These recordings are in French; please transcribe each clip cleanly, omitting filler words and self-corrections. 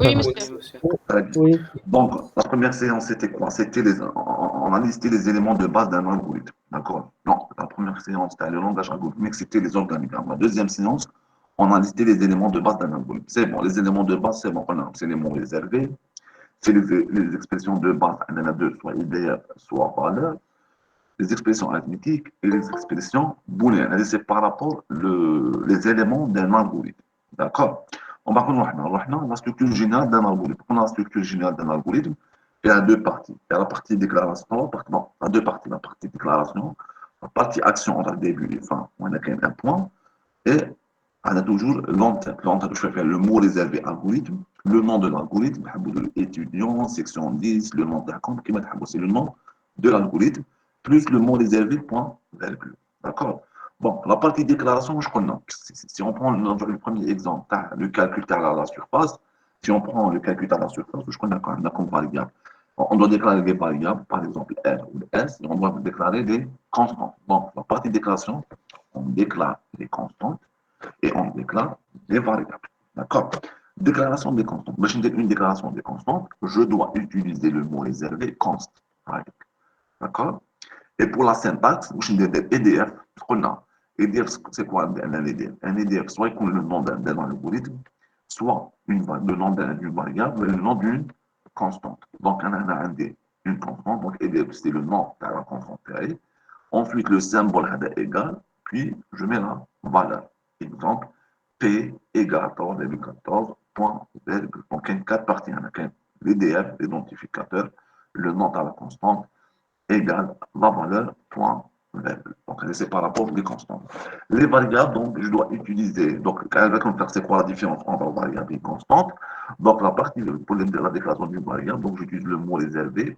Oui, Oui, monsieur. monsieur. Très bien. Oui, Donc, la première séance, c'était quoi? On a listé les éléments de base d'un algorithme. D'accord? Non, la première séance, c'était le langage algorithmique, c'était les organigrammes. La deuxième séance, on a listé les éléments de base d'un algorithme. C'est bon, les éléments de base, c'est bon. C'est les mots réservés, c'est les expressions de base. Il y en a deux, soit idéal, soit valeur. Les expressions arithmétiques et les expressions booléennes. C'est par rapport les éléments d'un algorithme. D'accord? On va connaître la structure générale d'un algorithme. On a la structure générale d'un algorithme. Il y a deux parties. Il y a la partie déclaration. Non, il y a deux parties. La partie déclaration, la partie action, on a le début et fin. On a quand même un point. Et on a toujours l'entête. L'entête, je vais faire le mot réservé algorithme, le nom de l'algorithme, étudiant, section 10, le nom de la compte, c'est le nom de l'algorithme, plus le mot réservé, point, virgule. D'accord? Bon, la partie déclaration, je connais. Si on prend le premier exemple, le calcul à la surface, si on prend le calcul à la surface, je connais quand même comme variable. On doit déclarer des variables, par exemple R ou S, et on doit déclarer des constantes. Bon, la partie déclaration, on déclare les constantes et on déclare les variables. D'accord? Déclaration des constantes. Je une déclaration des constantes, je dois utiliser le mot réservé const. D'accord? Et pour la syntaxe, je dis EDF, ce qu'on a. EDF, c'est quoi un EDF? Un EDF, soit il le nom d'un algorithme, soit le nom d'une variable, le nom d'une constante. Donc, on a un D, une constante. Donc, EDF, c'est le nom de la constante. Ensuite, le symbole égal, puis je mets la valeur. Exemple, P égale 14,14, point, virgule. Donc, il y a quatre parties. Il y a l'EDF, l'identificateur, le nom de la constante, égale la valeur, point, virgule. Donc, c'est par rapport aux constantes. Les variables, donc, je dois utiliser. Donc, c'est quoi la différence entre variable et constante? Donc, la partie pour la déclaration d'une variable, donc, j'utilise le mot réservé,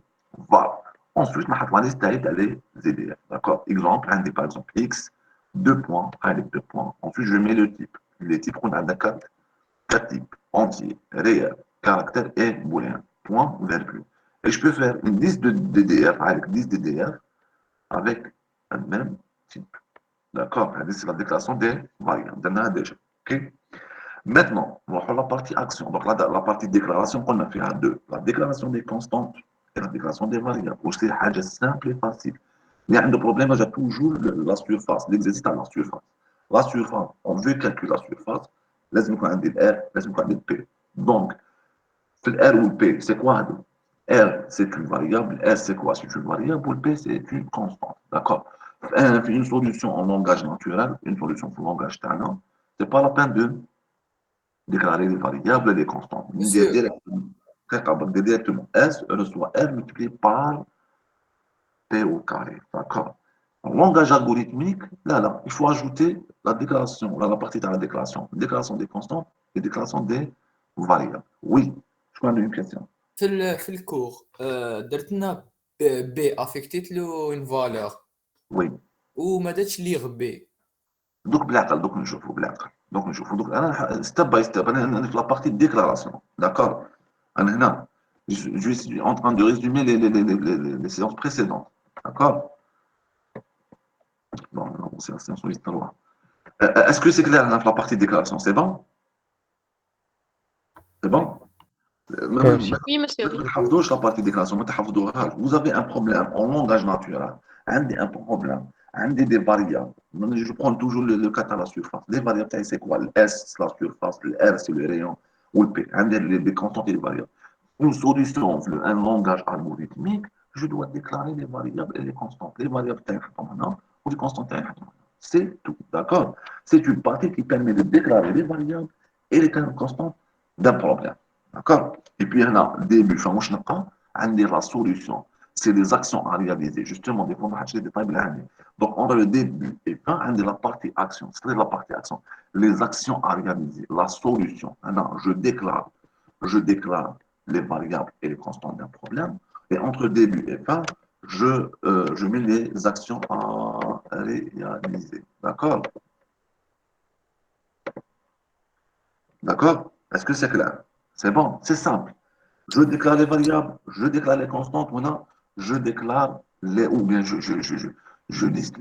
var. Ensuite, je liste les ZDF. D'accord? Exemple, un des par exemple X, deux points, avec deux points. Ensuite, je mets le type. Les types, on a quatre types, entier, réel, caractère et booléen. Point, virgule. Et je peux faire une liste de DDF avec 10 DDF avec un même type. D'accord? C'est la déclaration des variables. Déjà. OK? Maintenant, on va faire la partie action. Donc, la partie déclaration qu'on a fait à deux. La déclaration des constantes et la déclaration des variables. C'est simple et facile. Il y a un problème, j'ai toujours la surface, l'exercice à la surface. La surface, on veut calculer la surface, laisse-nous qu'on ait R, laisse-nous qu'on ait P. Donc, R ou P, c'est quoi? R, c'est une variable, S, c'est quoi? C'est une variable, pour P, c'est une constante. D'accord? Une solution en langage naturel, une solution pour langage talent, c'est pas la peine de déclarer les variables et les constantes. Monsieur, Directement, S reçoit R multiplié par P au carré. D'accord? En langage algorithmique, là, il faut ajouter la déclaration, là, la partie dans la déclaration des constantes et déclaration des variables. Oui, je connais une question. في الكور درت لنا بي افكتيت له اون فالور Oui. وما داتش ليغ بي. دوك بالعقل دوك نشوفوا بالعقل دوك نشوفوا دوك انا ستيب باي ستيب انا في لا بارتي ديكلاراسيون داكور انا هنا je suis en train de résumer les séances précédentes. D'accord? Bon, non, c'est la séance histoire. Est-ce que c'est clair dans la partie déclaration? C'est bon? C'est وي bon? ماشي. Oui, monsieur. ما تحفظوش لا بارتي ديكلاراسيون ما تحفظوهاش. Vous avez un problème en langage naturel. عندي un problème. عندي des variables. Je prends toujours le cas à la surface. Les variables, c'est quoi? Le S, c'est la surface. Le R, c'est le rayon. Ou le P. عندي les constantes et les variables. Une solution, un langage algorithmique, je dois déclarer les variables et les constantes. Les variables, ou les constantes, c'est tout. D'accord? C'est une partie qui permet de déclarer les variables et les constantes d'un problème. D'accord? Et puis, il y a début, on la solution. C'est des actions à réaliser. Justement, des fois, on a des détails. Donc, on a le début et fin, on a la partie action. C'est la partie action. Les actions à réaliser, la solution. Maintenant, je déclare les variables et les constantes d'un problème. Et entre début et fin, je mets les actions à réaliser. D'accord? D'accord? Est-ce que c'est clair? C'est bon, c'est simple. Je déclare les variables, je déclare les constantes, maintenant, je déclare ou bien je liste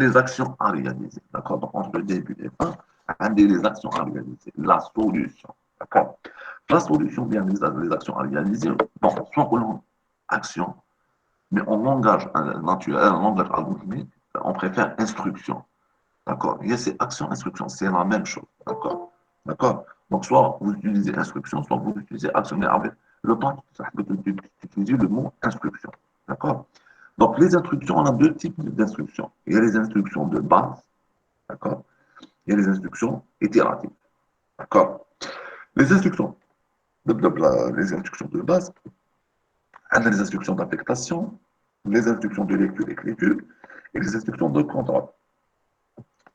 les actions à réaliser. D'accord? Donc, entre le début et fin, on a les actions à réaliser. La solution. D'accord? La solution, bien les actions à réaliser, bon, soit on action, mais en langage naturel, en langage algorithmique, on préfère instruction. D'accord? Il y a ces actions, instructions, c'est la même chose. D'accord? D'accord? Donc, soit vous utilisez instruction, soit vous utilisez action, mais avec le temps, vous utilisez le mot instruction. D'accord? Donc, les instructions, on a deux types d'instructions. Il y a les instructions de base, d'accord? Il y a les instructions itératives. D'accord? Les instructions les instructions de base, on a les instructions d'affectation, les instructions de lecture-écriture et les instructions de contrôle.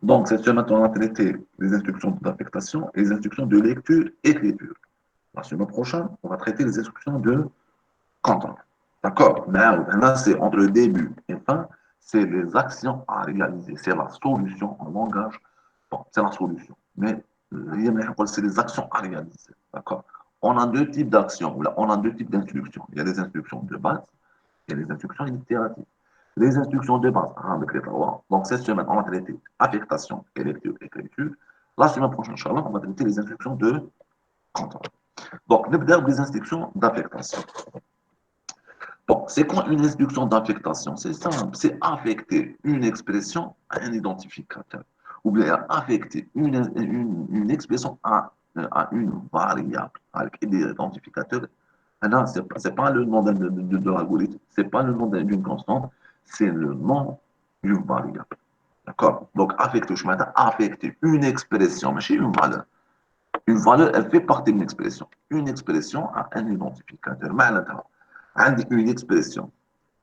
Donc, cette semaine, on a traité les instructions d'affectation et les instructions de lecture-écriture. La semaine prochaine, on va traiter les instructions de contrôle. D'accord? Mais là, c'est entre le début et fin, c'est les actions à réaliser. C'est la solution en langage. Bon, c'est la solution. Mais c'est les actions à réaliser. D'accord? On a deux types d'actions. On a deux types d'instructions. Il y a les instructions de base et les instructions itératives. Les instructions de base avec les trois. Donc, cette semaine, on va traiter affectation et lecture écriture. La semaine prochaine, Inch'Allah, on va traiter les instructions de contrôle. Donc, les instructions d'affectation. Bon, c'est quoi une instruction d'affectation? C'est simple, c'est affecter une expression à un identificateur. Ou bien affecter une expression à une variable avec des identificateurs. Non, ce n'est pas le nom de l'algorithme, ce n'est pas le nom d'une constante, c'est le nom d'une variable. D'accord? Donc, affecter, je m'attends à affecter une expression, mais c'est une valeur. Une valeur, elle fait partie d'une expression. Une expression a un identificateur. معناتها عندي une expression.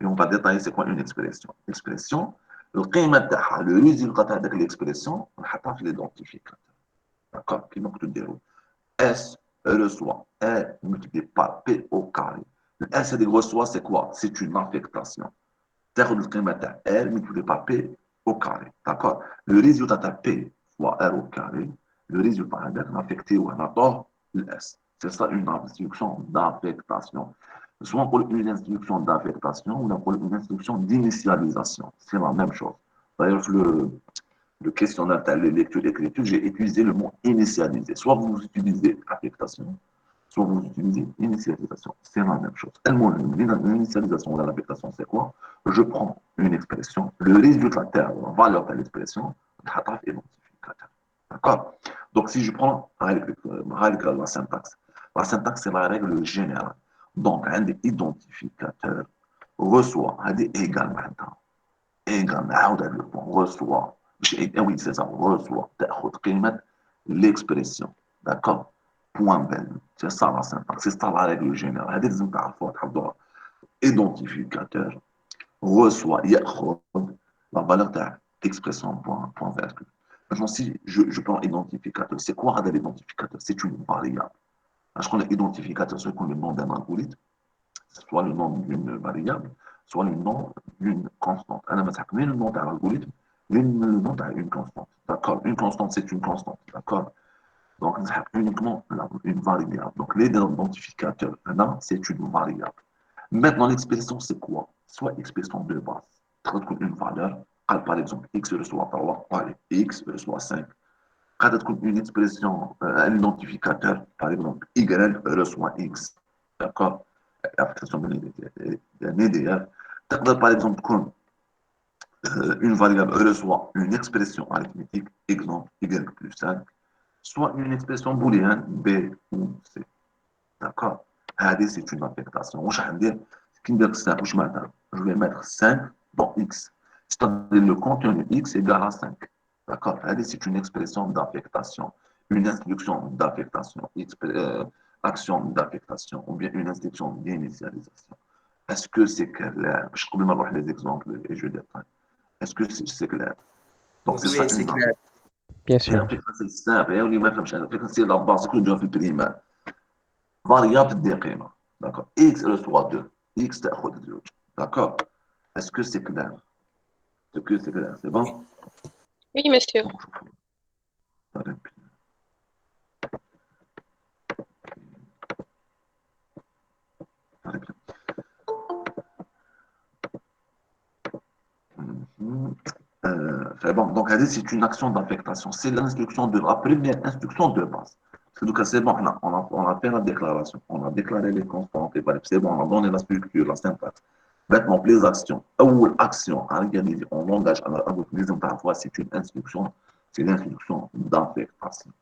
Et on va détailler c'est quoi une expression. Expression, القيمة تاعها le résultat تاع هذيك l'expression نحطها في l'identificateur. D'accord? كيما كنتو ديروا S reçoit R multiplié par P au carré. Le S reçoit c'est quoi? C'est une affectation. تاخذ القيمة تاع R multiplié par P au carré. D'accord? Le résultat تاع P fois R au carré, le résultat هذاك affecté ou نعطوه le S. C'est ça une instruction d'affectation. Soit on appelle une instruction d'affectation ou on appelle une instruction d'initialisation. C'est la même chose. D'ailleurs, le questionnaire de lecture d'écriture, j'ai utilisé le mot initialiser. Soit vous utilisez affectation, soit vous utilisez initialisation. C'est la même chose. L'initialisation ou l'affectation, c'est quoi? Je prends une expression, le résultat, la valeur de l'expression, identificateur. D'accord? Donc, si je prends la syntaxe, c'est la règle générale. Donc, un des identificateurs reçoit, un des égal maintenant. Égal, le point, reçoit. Oui, c'est ça, reçoit. L'expression. D'accord? Point belle. C'est ça la syntaxe. C'est ça la règle générale. Identificateur reçoit, la valeur de l'expression point virgule. Maintenant, si je prends identificateur, c'est quoi l'identificateur? C'est une variable. Parce qu'on a identificateur, c'est le nom d'un algorithme, soit le nom d'une variable, soit le nom d'une constante. Alors, mais le nom d'un algorithme, le nom d'une constante. D'accord? Une constante, c'est une constante. D'accord? Donc, uniquement une variable. Donc, l'identificateur, c'est une variable. Maintenant, l'expression, c'est quoi? Soit expression de base. Une valeur, par exemple, x reçoit 3, x reçoit 5. Quand une expression, un identificateur, par exemple, y reçoit x. D'accord? L'application d'un EDF. Par exemple, comme une variable reçoit une expression arithmétique, exemple, y plus 5, soit une expression booléenne, b ou c. D'accord? C'est une affectation. Je vais mettre 5 dans x. C'est-à-dire le contenu x égale à 5. D'accord? C'est une expression d'affectation, une instruction d'affectation, action d'affectation, ou bien une instruction d'initialisation. Est-ce que c'est clair? Je peux même avoir les exemples et je détaille. Est-ce que c'est clair? Donc, c'est ça Oui, c'est une clair. Bien et sûr. après, c'est simple. Et on y va comme ça. C'est la base que je fais primaire. Variable des قيمة. D'accord. X reçoit 2. X تأخذ 2. D'accord. Est-ce que c'est clair? Est-ce que c'est clair? C'est Oui. bon? Oui, monsieur. Bon, c'est bon. Donc, c'est une action d'affectation. C'est l'instruction de la première instruction de base. Donc, c'est bon, on a fait la déclaration, on a déclaré les constantes, c'est bon, on a donné la structure, la syntaxe. Maintenant, les actions, ou l'action à réaliser en langage algorithmique, parfois c'est une instruction, c'est l'instruction d'affectation.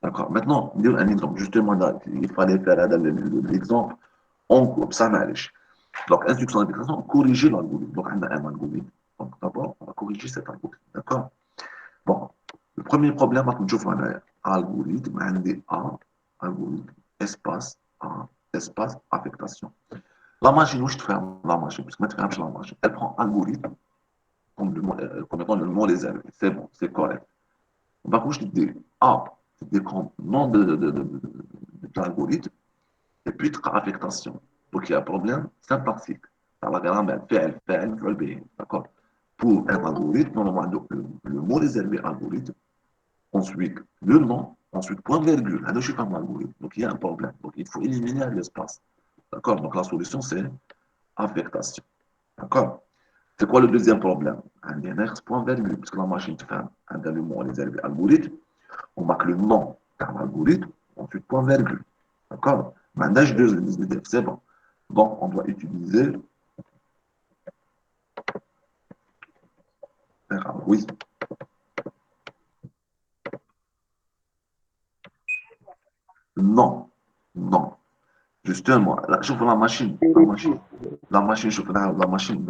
D'accord. Maintenant, dire un exemple, justement, là, il fallait faire l'exemple, on coupe, ça marche. Donc, instruction d'affectation, corriger l'algorithme. Donc, on a un algorithme. Donc, d'abord, on va corriger cet algorithme. D'accord. Bon, le premier problème, on va algorithme, algorithme, espace, A, espace, affectation. La machine, où je te fais la machine, parce que maintenant, la machine, elle prend algorithme comme étant le mot réservé. C'est bon, c'est correct. Par contre, je te dis A, c'est comme nom de l'algorithme, et puis affectation. Donc, il y a un problème syntaxique. Dans la grammaire, فعل, be. D'accord. Pour un algorithme, normalement, le mot réservé algorithme, ensuite le nom, ensuite point virgule. Je suis comme algorithme. Donc, il y a un problème. Donc, il faut éliminer l'espace. D'accord. Donc, la solution, c'est affectation. D'accord. C'est quoi le deuxième problème? Un DNX point virgule, puisque la machine fait un le mot réservé algorithme, on marque le nom d'un algorithme, ensuite point virgule. D'accord? Maintenant, je deux, c'est bon. Donc, on doit utiliser oui. Non. Non. Justement, je la machine. La machine, je la machine.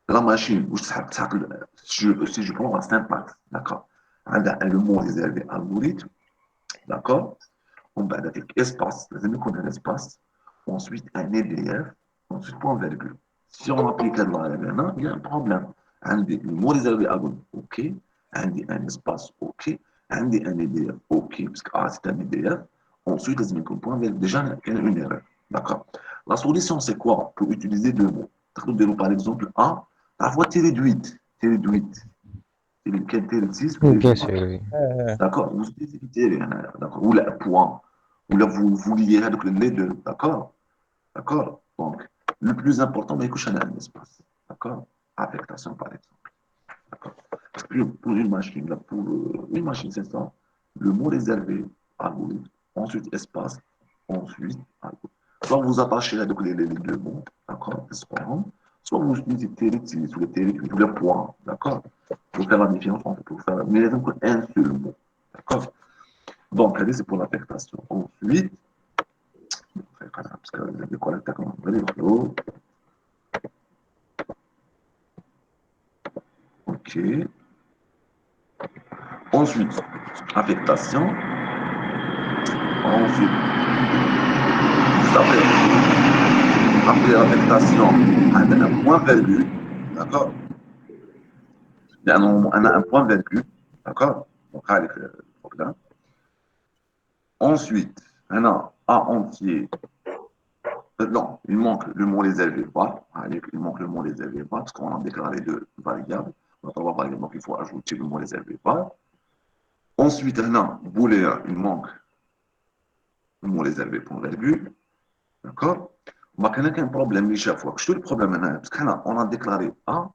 La machine, si je prends la syntaxe, d'accord? Le mot réservé algorithme, d'accord? On va avec espace, les amis connaissent l'espace, ensuite un EDF, ensuite point virgule. Si on applique là maintenant, il y a un problème. Le mot réservé à vous, OK. Un espace, OK. Un EDF, OK, parce que A, c'est un EDF. Ensuite, les amis, point virgule. Déjà, il y a une erreur. D'accord. La solution, c'est quoi? Pour utiliser deux mots. Par exemple, A, parfois tiré de 8. Tiré de 8. Tiré de 6, vous Bien devez sûr, oui. d'accord? Vous utilisez d'accord? Ou le point. Ou là, vous liez avec les deux. D'accord? D'accord? Donc, le plus important, c'est que je un espace. D'accord? Affectation, par exemple. D'accord? Parce que pour une machine, là, pour une machine, c'est ça. Le mot réservé, algorithme. Ensuite, espace. Ensuite, algorithme. Soit vous attachez avec les deux mots. D'accord? Soit vous utilisez télé ou les télé ou les points. D'accord? Pour faire la différence pour faire. Mais il y a donc un seul mot. D'accord? Donc, c'est pour l'affectation. Ensuite, parce que le collecteur, comment on va OK. Ensuite, affectation. Ensuite, après l'affectation, on a un point virgule. D'accord? On a un point virgule. D'accord? Donc, avec le programme. Ensuite, on a A entier. Non, il manque le mot réservé pas. Il manque le mot réservé pas parce qu'on a déclaré deux variables. On a trois variables, donc il faut ajouter le mot réservé pas. Ensuite, on a booléen, il manque le mot réservé point virgule. D'accord? On va connaître un problème chaque fois. Je te le problème maintenant, parce qu'on a déclaré A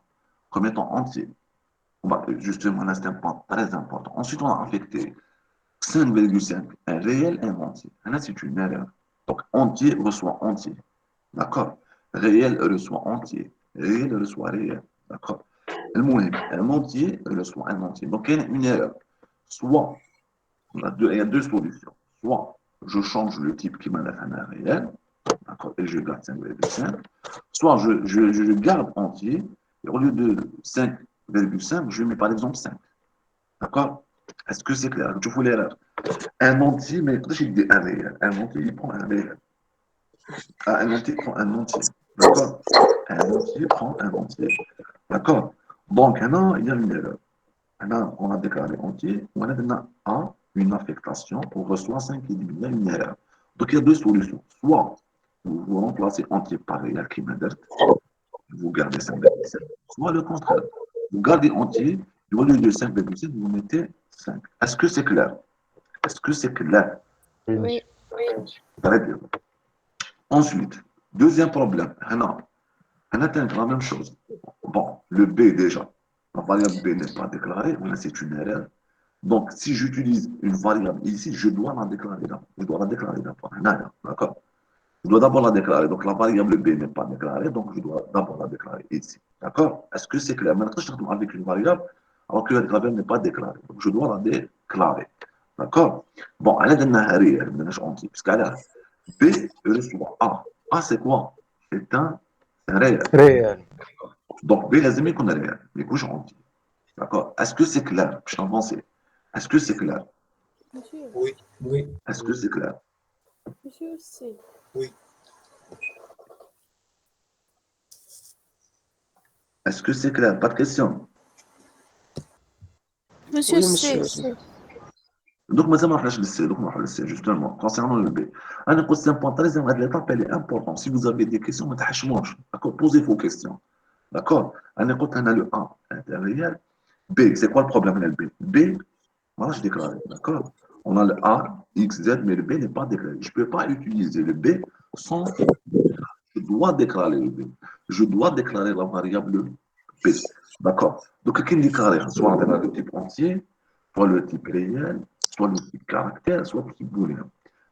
comme étant entier. Justement, c'est un point très important. Ensuite, on a affecté 5,5, un réel et un entier. Là, c'est une erreur. Donc, entier reçoit entier. D'accord? Réel reçoit entier. Réel reçoit réel. D'accord? Un entier reçoit un entier. Donc, il y a une erreur. Soit, il y a deux solutions. Soit, je change le type qui m'a un réel, d'accord, et je garde 5,5. Soit, je garde entier, et au lieu de 5,5, je mets par exemple 5. D'accord? Est-ce que c'est clair? Je vous l'erreur. Un entier, mais quand je dis un réel, un entier, il prend un réel. Un entier prend un entier. D'accord? Un entier prend un entier. D'accord? Donc, maintenant, il y a une erreur. Maintenant, on a déclaré entier. On a maintenant A, une affectation. On reçoit 5 et il y a une erreur. Donc, il y a deux solutions. Soit vous remplacez entier par réel qui m'indique, vous gardez 5,7. Soit le contraire. Vous gardez entier, et au lieu de 5,7, vous mettez 5. Est-ce que c'est clair? Est-ce que c'est clair? Oui. Très bien. Ensuite, deuxième problème. On atteint la même chose. Bon, le B déjà. La variable B n'est pas déclarée, mais c'est une erreur. Donc, si j'utilise une variable ici, je dois la déclarer là. Je dois la déclarer d'abord. D'accord? Je dois d'abord la déclarer. Donc, la variable B n'est pas déclarée, donc je dois d'abord la déclarer ici. D'accord? Est-ce que c'est clair? Maintenant, je travaille avec une variable alors que la variable n'est pas déclarée. Donc, je dois la déclarer. D'accord? Bon, elle est dans réel, parce qu'elle a B reçoit A. A, c'est quoi? C'est un réel. réel. Donc, B, لازم يكون réel. Mais couche entier. D'accord? Est-ce que c'est clair? Je t'avance. Est-ce que c'est clair? Monsieur, Oui, oui, Est-ce que c'est clair? monsieur, c'est. oui. Est-ce que c'est clair? Pas de question. Monsieur, Oui, c'est. monsieur. Donc, moi, ça m'a fait le C. Donc, on va le C, justement, concernant le B. C'est un point très important. L'étape, elle est importante. Si vous avez des questions, d'accord, posez vos questions. D'accord? On a le A intérieur. B, c'est quoi le problème avec le B? B, voilà, je déclare. D'accord? On a le A, X, Z, mais le B n'est pas déclaré. Je ne peux pas utiliser le B sans. Je dois déclarer le B. Je dois déclarer la variable B. D'accord? Donc, qui déclare? Soit le type entier, soit le type réel, soit le type caractère, soit le type booléen.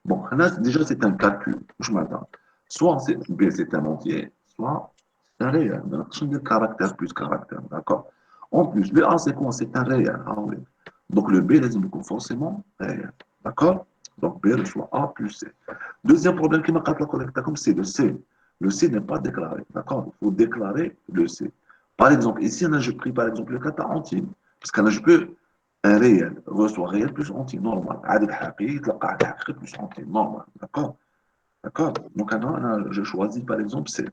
Bon, là, déjà, c'est un calcul. Je m'attends. Soit B, c'est un entier, soit c'est un réel. Donc, je dis caractère plus caractère. D'accord? En plus, le A, c'est quoi? C'est un réel. Ah oui. Donc, le B, il est forcément réel. D'accord? Donc, B reçoit A plus C. Deuxième problème qui m'a la collecte comme c'est le C. Le C n'est pas déclaré. D'accord? Il faut déclarer le C. Par exemple, ici, là, je pris par exemple le cas entier. Parce que là, je peux un réel reçoit réel plus entier, normal. عدد حقيقي يتلقى عدد حقيقي plus entier, normal. D'accord? D'accord? Donc, là, je choisis par exemple C.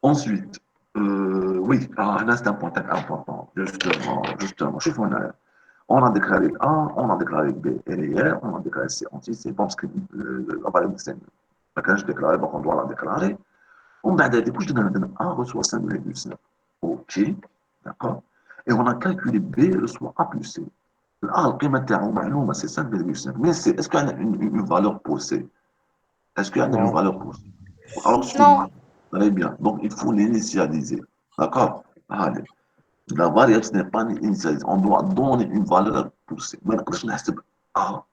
Ensuite, oui, là, c'est un point important. Justement. On a déclaré A, on a déclaré B et réel, on a déclaré C entier. C'est bon parce que la variable c'est laquelle je déclare, donc on doit la déclarer. On a du coup, je donne A reçoit 5,5. OK, d'accord. Et on a calculé B reçoit A plus C. A, le قيمة تاعو معلومة, c'est 5,5. Mais est-ce qu'il y a une valeur pour C? Est-ce qu'il y a une Non. valeur pour C? Alors, je Non. très bien. Donc, il faut l'initialiser. D'accord? Allez. La variable, ce n'est pas initialisée. On doit donner une valeur pour C. Maintenant, je نحسب A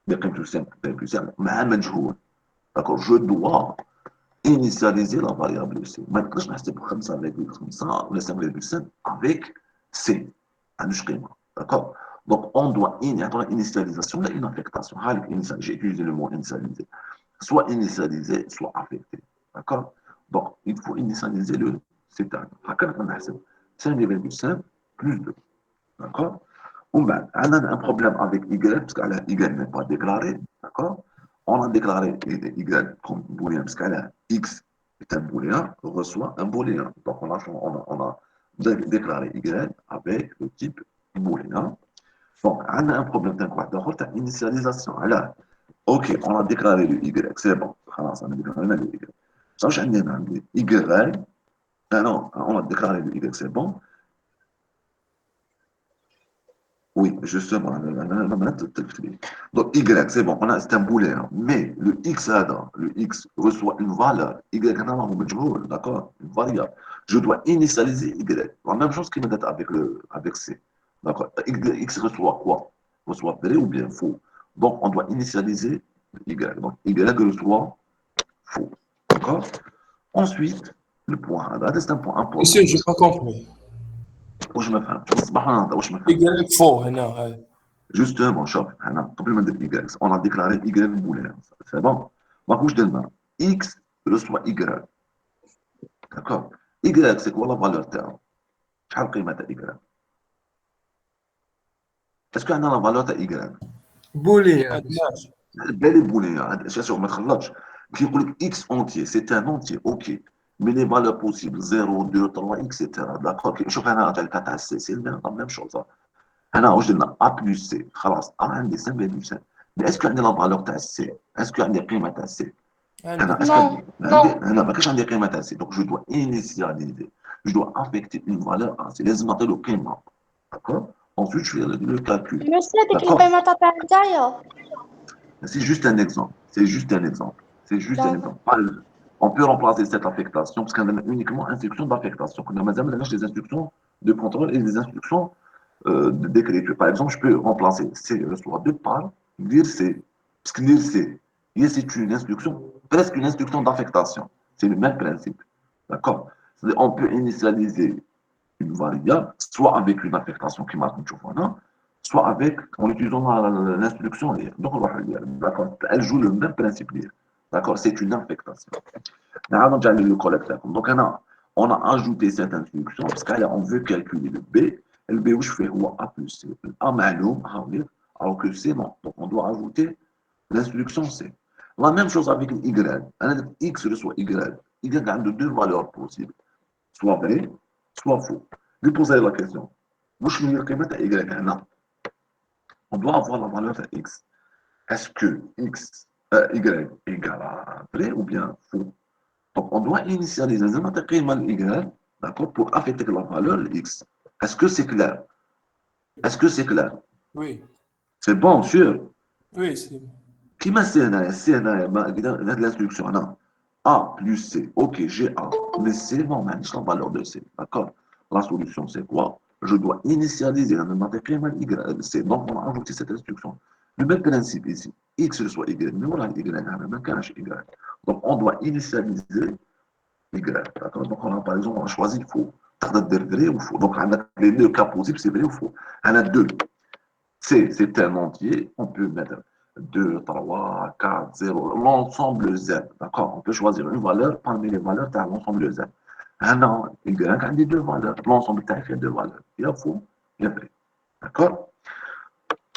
بقيمته 5,5 مع مجهول. D'accord? Je dois initialiser la variable C. Maintenant, je نحسب 5,5 ولا 5,5 avec C. عندوش قيمة. D'accord? Donc, on doit initialisation et une affectation. J'ai utilisé le mot initialiser. Soit initialisé, soit affecté. D'accord? Donc, il faut initialiser le C-tag. 5,5 plus 2. D'accord? On a un problème avec Y, parce que Y n'est pas déclaré. D'accord? On a déclaré Y comme booléen, parce que X est un booléen, reçoit un booléen. Donc, on a déclaré Y avec le type booléen. Donc, on a un problème d'initialisation. Initialisation. Alors, OK, on a déclaré le Y, c'est bon. On a déclaré le Y. Ça, j'ai un Y. Non, on a déclaré le Y, c'est bon. Oui, justement, donc Y, c'est bon, c'est un booléen. Mais le X là, le X reçoit une valeur. Y, d'accord? Une variable. Je dois initialiser Y. La même chose qui m'est avec C. D'accord? X reçoit quoi? Reçoit vrai ou bien faux. Donc, on doit initialiser Y. Donc, Y reçoit faux. D'accord? Ensuite, le point. Là, c'est un point important. Monsieur, je n'ai pas compris. واش ما فهمتش سبحان الله واش ما Il فهمتش قال لك فوق هنا هاي. Justement, شوف احنا قبل ما ندير Y, on a déclaré Y booléen. C'est bon. ما كوش درنا X reçoit Y. D'accord? Y, c'est quoi la valeur تاعو؟ شحال القيمة تاع Y؟ اسكو عندنا لا فالور تاع Y؟ بولي بالي بوليان شوف ما تخلطش كي يقول لك X entier, c'est un entier, ok. Mais les valeurs possibles 0, 2, 3, etc. D'accord? شوف هنا تاع الكا تاع سي سي لا ميم شوز. هنا واش درنا A plus C خلاص A عندي 5,5 mais est-ce que عندي لا فالور تاع سي؟ اسكو عندي قيمة تاع سي؟ عندك. Non. هنا ما كاينش عندي قيمه تاع سي دونك جو دو انيسياليزي جو دو افيكتي اون فالور سي لازم نعطي له قيمه داكور ensuite je fais le calcul Monsieur, ديك d'accord القيمة تاع نتايا. c'est juste un exemple c'est juste un exemple c'est juste un D'accord. exemple on peut remplacer cette affectation parce qu'on a uniquement instruction d'affectation كنا مازال ما درناش les instructions de contrôle et les instructions d'écriture. Par exemple, je peux remplacer C reçoit 2 par lire C. Parce que lire C, c'est une instruction, presque une instruction d'affectation. C'est le même principe. D'accord? On peut initialiser une variable, soit avec une affectation qui marque une choufana, soit avec, en utilisant l'instruction lire. Donc, on va lire. D'accord? Elle joue le même principe lire. D'accord? C'est une affectation. Le collecteur. Donc, on a ajouté cette instruction parce qu'on veut calculer le B. Le B, où je fais A plus C. A ma'loum, alors que C, non. Donc, on doit ajouter l'instruction C. La même chose avec Y. X reçoit Y. Y a deux valeurs possibles. Soit vrai, soit faux. Lui poser la question. Y. On doit avoir la valeur de X. Est-ce que Y égale à vrai ou bien faux? Donc, on doit initialiser Y, d'accord, pour affecter la valeur X. Est-ce que c'est clair? Est-ce que c'est clair? Oui, C'est bon, sûr. oui, c'est Qui m'a l'instruction, non. A plus C. Ok, j'ai A. Mais C, non, mais la valeur de C. D'accord? La solution, c'est quoi? Je dois initialiser Y, C. Donc, on a ajouté cette instruction. Le même principe ici. X reçoit Y. Mais voilà, Y, Y. Donc, on doit initialiser Y. D'accord? Donc, on a, par exemple, on a choisi faux. Vrai ou faux. Donc, on a les deux cas possibles, c'est vrai ou faux. On a deux. C, c'est un entier. On peut mettre 2, 3, 4, 0, l'ensemble Z. D'accord? On peut choisir une valeur parmi les valeurs de l'ensemble Z. Un an, Y a des deux valeurs. L'ensemble il y a deux valeurs. Il y a faux, il y a vrai. D'accord?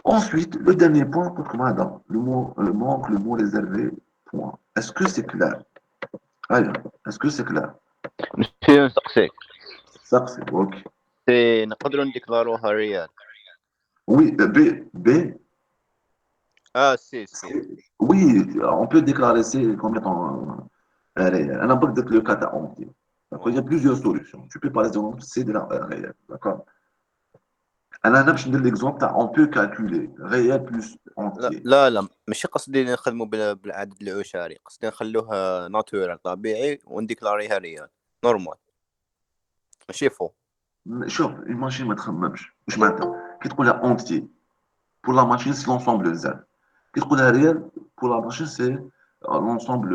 Ensuite, le dernier point, le manque, le mot réservé, point. Est-ce que c'est clair? Allez, est-ce que c'est clair? نمشي نسقسيك Ça, c'est OK. سي نقدروا نديكلاروها ريال Oui, B, سي oui, on peut déclarer C comme étant réel. On a pas le cas entier. D'accord? Il y a plusieurs solutions. Tu peux par exemple C de la réel. D'accord? أنا باش ندير l'exemple on peut calculer réel plus entier. لا ماشي قصدي نخدموا بالعدد العشري قصدي نخلوها ناتورال طبيعي ونديكلاريها ريال نورمال ماشي فو شوف une machine ما تخممش واش معناتها كي تقولها entier pour la machine c'est l'ensemble Z كي تقولها réel pour la machine c'est l'ensemble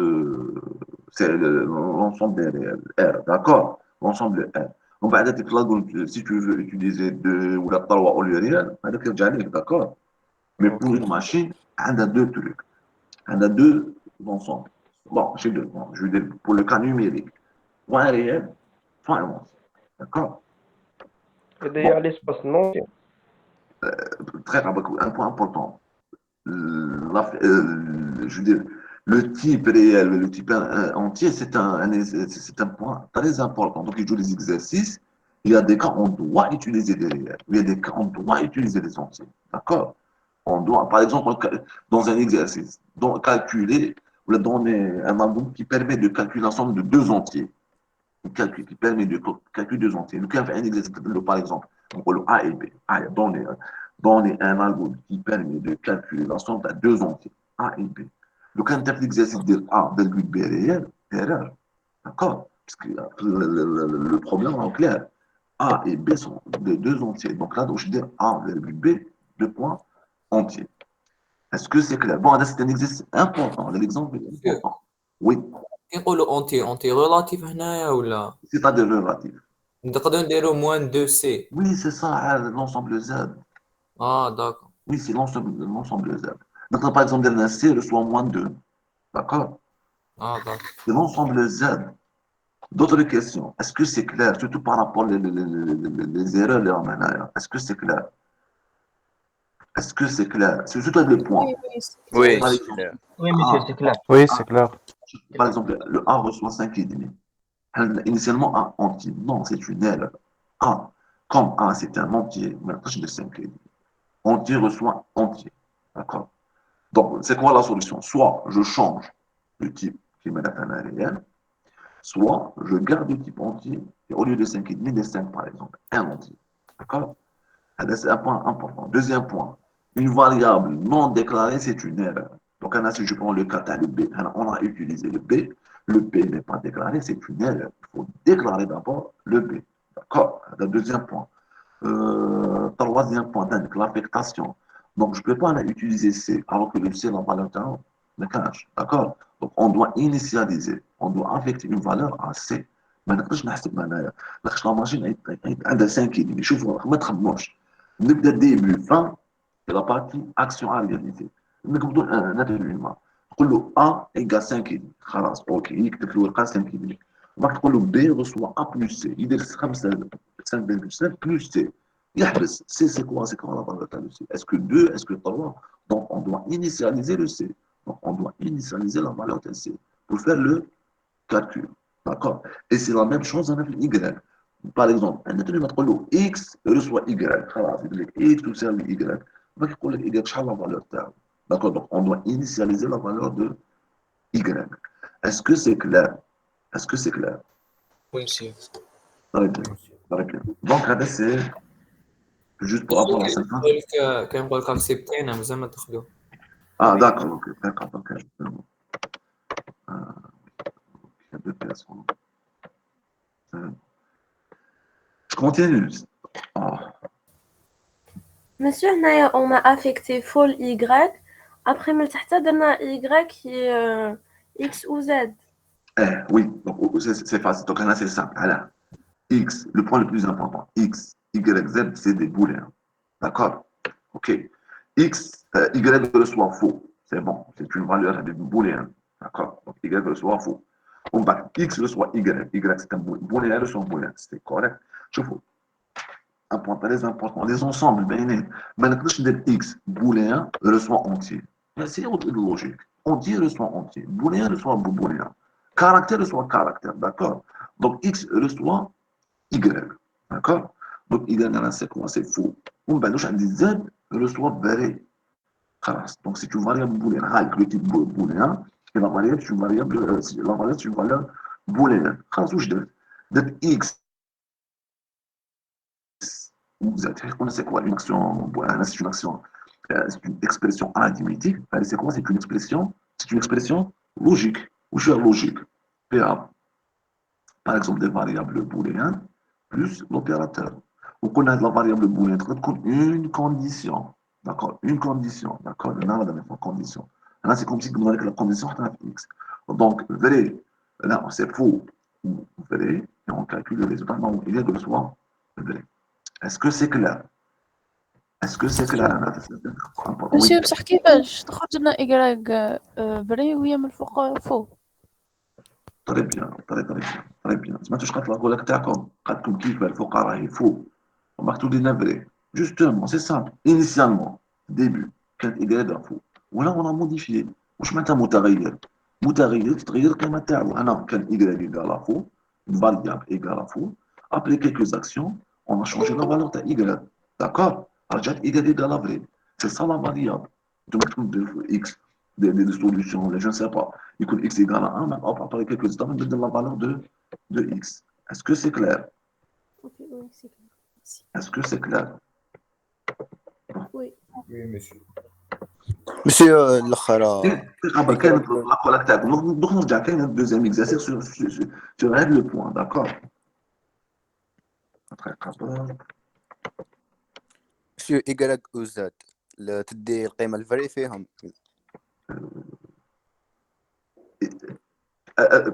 l'ensemble des réels R d'accord l'ensemble R ومن بعد si tu veux utiliser 2 ou 3 au lieu réel هذاك يرجع لك d'accord mais pour une machine elle a deux trucs elle a deux ensembles bon j'ai deux bon, je veux dire pour le cas numérique soit un réel soit un entier d'accord d'ailleurs l'espace non très un point important je veux dire, le type réel et le type entier, c'est un point très important. Donc, il joue les exercices. Il y a des cas où on doit utiliser des réels. Il y a des cas où on doit utiliser des entiers. D'accord? On doit, par exemple, dans un exercice, calculer ou donner un algorithme qui permet de calculer l'ensemble de deux entiers. Qui permet de calculer deux entiers. Donc, un exercice, par exemple, on le A et B. Donner un algorithme qui permet de calculer l'ensemble de deux entiers, A et B. Donc, un tel exercice de A, virgule B réel, erreur. D'accord? Parce que le problème est clair. A et B sont des deux entiers. Donc là, je dis A, virgule B, deux points entiers. Est-ce que c'est clair? Bon, c'est un exercice important. L'exemple est important. Oui. يقولوا اونتي ريلاتيف هنايا ولا C'est-à-dire relatif. نقدروا نديروا موان 2 سي Oui, c'est ça, l'ensemble Z. داكور Oui, c'est l'ensemble Z. Donc, par exemple, un C reçoit moins 2. D'accord? داكور C'est l'ensemble Z. D'autres questions. Est-ce que c'est clair? Surtout par rapport les erreurs, les ramenailles. Est-ce que c'est clair? Est-ce que c'est clair? C'est surtout le point. وي Par exemple, oui monsieur c'est clair Oui, c'est clair. par exemple, le A reçoit 5,5. Initialement, A entier. Non, c'est une erreur. A, comme A, c'est un entier, maintenant, je mets 5,5. Entier reçoit entier. D'accord? Donc, c'est quoi la solution? Soit je change le type qui me donne un réel, soit je garde le type entier, et au lieu de 5,5, de 5 par exemple, un entier. D'accord? C'est un point important. Deuxième point, une variable non déclarée, c'est une erreur. Donc, si je prends le cas de B, on a utilisé le B n'est pas déclaré, c'est une erreur. Il faut déclarer d'abord le B. D'accord? Le deuxième point. troisième point, donc l'affectation. Donc, je ne peux pas utiliser C, alors que le C, la valeur d'un le cache. D'accord? Donc, on doit initialiser, on doit affecter une valeur à C. ما نقدرش نحسب معناها لاخاطش لا ماشين عندها 5 يدين شوفوا ما تخمموش نبدا ديبي فان la partie action à réaliser نقبضوا ناتوريلمون نقول له A égale 5 يدين خلاص اوكي يكتب في الورقه 5 يدين وبعد تقول له B reçoit A plus C يدير 5,7 plus C يحبس C c'est quoi la valeur de C est-ce que 2 est-ce que 3 donc on doit initialiser le C donc on doit initialiser la valeur de C pour faire le calcul. D'accord? Et c'est la même chose avec Y. Par exemple, un être X reçoit Y. X tout ça, Y. Donc, il faut Y, la valeur. D'accord? Donc, on doit initialiser la valeur de Y. Est-ce que c'est clair? Est-ce que c'est clair? Oui, monsieur. Très bien. Très bien. Donc, c'est juste pour avoir la séquence. كنقول لك اكسبتينا مازال ما دخلوا. Ah, d'accord. Ok, d'accord. Ok. Il y a deux pièces. Je continue. Ah. Monsieur, هنايا on a affecté full Y. Après, من تحت درنا Y qui est X ou Z. Oui, donc c'est facile. Donc là, c'est simple. Alors, X, le point le plus important, X, Y, Z, c'est des booléens. D'accord? OK. X, Y reçoit faux. C'est bon. C'est une valeur de booléen. D'accord? Donc, Y reçoit faux. On va X reçoit Y. Y, c'est un booléen, reçoit un booléen. C'est correct. Je vous. Un point très important. Les ensembles, maintenant, X, booléen, reçoit entier. C'est logique. Entier reçoit entier. Booléen reçoit booléen. Caractère reçoit caractère. D'accord? Donc, X reçoit Y. D'accord? Donc, Y dans la séquence, c'est faux. On va nous Z reçoit vrai. Donc, c'est une variable booléenne. Le type booléen. Et la variable, c'est une variable, la variable, c'est une valeur booléenne. X ou Z. C'est quoi une action booléenne? C'est une action, c'est une expression arithmétique. C'est quoi? C'est une expression logique. Ou je suis logique. PA. Par exemple, des variables booléennes plus l'opérateur. On connaît la variable booléenne, une condition. D'accord? Une condition. D'accord? Là, on a la condition. Là, c'est comme si on avait la condition de x. Donc, vrai, là, c'est faux ou vrai, et on calcule le résultat. Non, il est de soi vrai. Est-ce que c'est clair? Est-ce que c'est clair? ماشي بصح كيفاش تخرج لنا إكراك بري وهي من الفوق فوق. Très bien, très bien. سمعتوا شقات لاكولاك تاعكم؟ قالتكم كيف الفوق راهي فوق ومكتوب لنا فري. Justement, c'est simple. Initialement, début, كانت إجابة فوق. ولا on a modifié. واش معناتها متغير؟ متغير تتغير القيمة تاعو. أنا كان Y égale فوق, une variable égale فوق. Après quelques actions, on a changé la valeur de Y. D'accord? رجعت Y égale vrai. C'est ça la variable. Donc, X, des solutions, je ne sais pas. Il coûte X égale à 1, mais après quelques étapes, on donne la valeur de X. Est-ce que c'est clair? Ok, oui, c'est clair. Merci. Est-ce que c'est clair? Oui. Oui, monsieur. مسيو الاخر قبل كانت الاقوال تاعكم دوك نرجع كاين الدوزيام اكزرسيس سور هذا لو بوان داكور مسيو إيكغيك أو زد تدي القيمة الفري فيهم.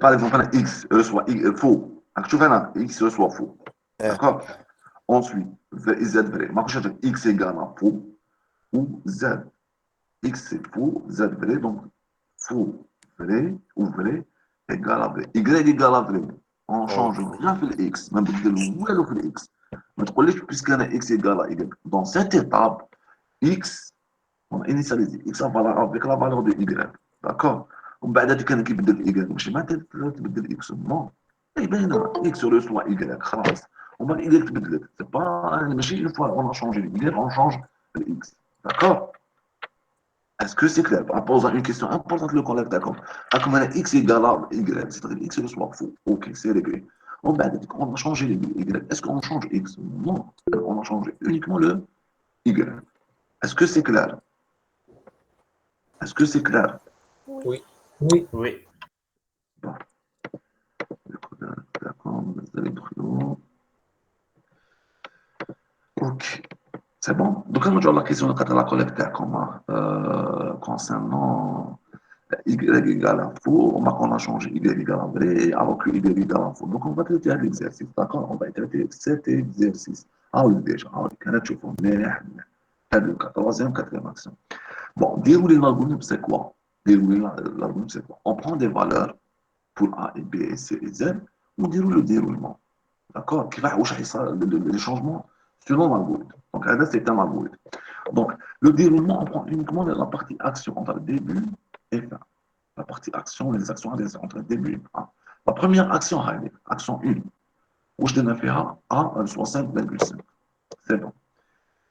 par exemple انا X reçoit faux شوف انا X reçoit faux d'accord ensuite Z vrai ما نقولش X égale faux ou Z X c'est faux Z vrai donc faux vrai ou vrai égale à vrai Y égale à vrai on change rien في الإكس ما نبدل والو في الإكس ما تقوليش puisque أنا X égale à Y dans cette étape X on initialise X avec la valeur de Y d'accord ومن بعد هذا كان كيبدل Y ماشي معناتها تبدل X نو اي باينه X reçoit Y خلاص ومن بعد Y تبدلت سي با ماشي une fois on a changé Y on change le X d'accord. Est-ce que c'est clair? En posant une question importante, le collègue, d'accord. Comme on a X égale à Y, c'est-à-dire X reçoit faux. Ok, c'est réglé. On va changer les Y. Est-ce qu'on change X? Non. On a changé uniquement le Y. Est-ce que c'est clair? Est-ce que c'est clair? Oui. Oui. Oui. Bon. D'accord, vous allez Ok, c'est bon. Donc, quand on a la question de la collecte concernant y égale à faux, on a changé y égale à vrai, alors que y égale à faux. Donc, on va traiter un exercice, d'accord? On va traiter cet exercice. Ah oui, déjà, كانت تشوفوا مليح هذا troisième, quatrième action. Bon, dérouler l'algorithme, c'est quoi? Dérouler l'algorithme, c'est quoi? On prend des valeurs pour A et B et C et Z, on déroule le déroulement. D'accord? Qui va les changements selon l'algorithme. Donc, là, c'est un algorithme. Donc, le déroulement, on prend uniquement la partie action entre le début et fin. La partie action, les actions entre le début et fin. La première action, action 1, où je donne faire A, 65,5. C'est bon.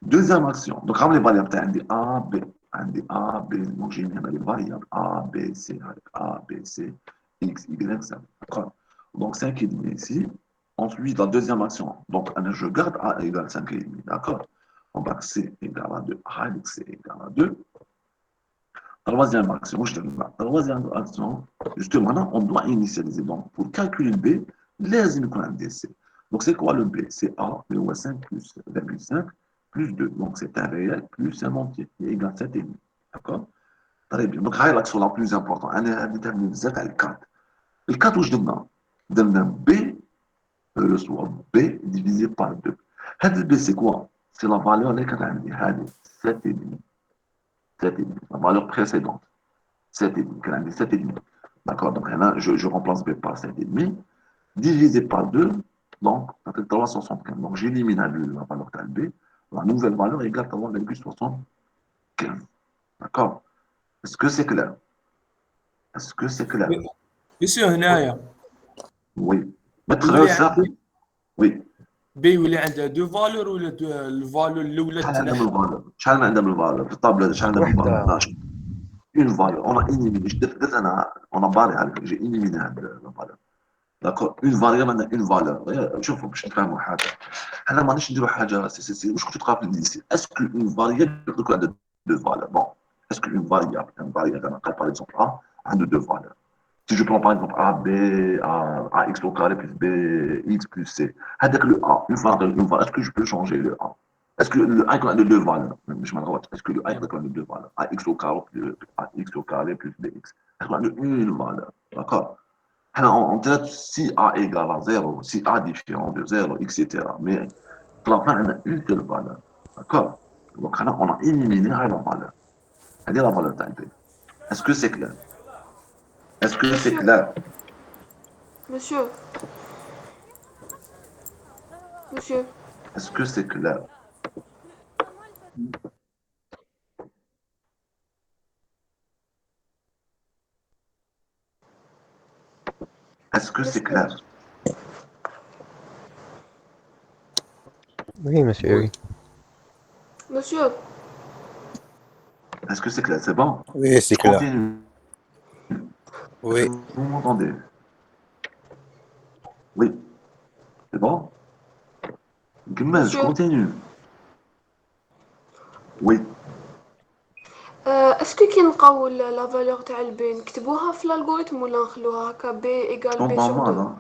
Deuxième action, donc, on les variables, A, B. A, B, donc j'ai mis les variables A, B, C, A, B, C, X, Y, Z. D'accord? Donc 5,5 ici. Ensuite, la deuxième action, donc je garde A égale 5,5. D'accord? On va C égale à 2. A, C égale à 2. Troisième action, je te dis la troisième action, justement, là, on doit initialiser. Donc, pour calculer B, les inéquables DC. Donc, c'est quoi le B? C'est A, le 5 plus 0,5 plus 2. Donc, c'est un réel plus un entier qui est égal à 7,5. D'accord? Très bien. Donc, l'action la plus importante, elle détermine Z à 4. Le 4, où je donne B, soit B divisé par 2. B, c'est quoi? C'est la valeur qui est 7,5. 7,5. La valeur précédente. 7,5. 7,5. D'accord? Donc là, je remplace B par 7,5. Divisé par 2, donc ça fait 375. Donc j'élimine la valeur de B. La nouvelle valeur est égale à 3,75. D'accord? Est-ce que c'est clair? Est-ce que c'est clair? Monsieur هنايا Oui. Mettre ça. Oui. B يولي عنده دو فالور ولا الفالور الاولى شحال عندنا تنحى من الفالور؟ شحال عندنا من الفالور؟ في الطابلة شحال عندنا من الفالور؟ وحده 12. Une valeur. On a éliminé. درت انا on a barré avec. J'ai éliminé la valeur. D'accord? Une variable, une valeur. شوفوا باش نفهموا حاجه. احنا مانيش نديروا حاجه سي واش كنت تقابل ليسي. Est-ce qu'une variable يقدر عندها deux valeurs? Bon. Est-ce qu'une variable, انا قال par exemple A a deux valeurs. Si je prends par exemple A, B, AX au carré plus B, X plus C. Avec le A, une valeur, est-ce que je peux changer le A? Est-ce que le A a deux valeurs? Est-ce que le A a deux valeurs? AX au carré plus AX au carré plus BX. Il a une valeur. D'accord? Alors, on traite si A égale à 0, si A différent de 0, etc. Mais à la fin, on a une seule valeur. D'accord? Donc, on a éliminé la valeur. C'est-à-dire la valeur de B. Est-ce que c'est clair? Est-ce que c'est clair? Monsieur, monsieur, Est-ce que c'est clair? Est-ce que c'est clair? Oui, monsieur, oui. monsieur, Est-ce que c'est clair? C'est bon? Oui, c'est Je clair. continue. Est-ce Oui. que vous m'entendez? Oui. C'est bon? Gmel, je monsieur. continue. Oui. اسكو كي نلقاو لا فالور تاع البي نكتبوها في الالغوريثم ولا نخلوها هكا بي Je ايكال بي t'entends سور mal, 2 hein?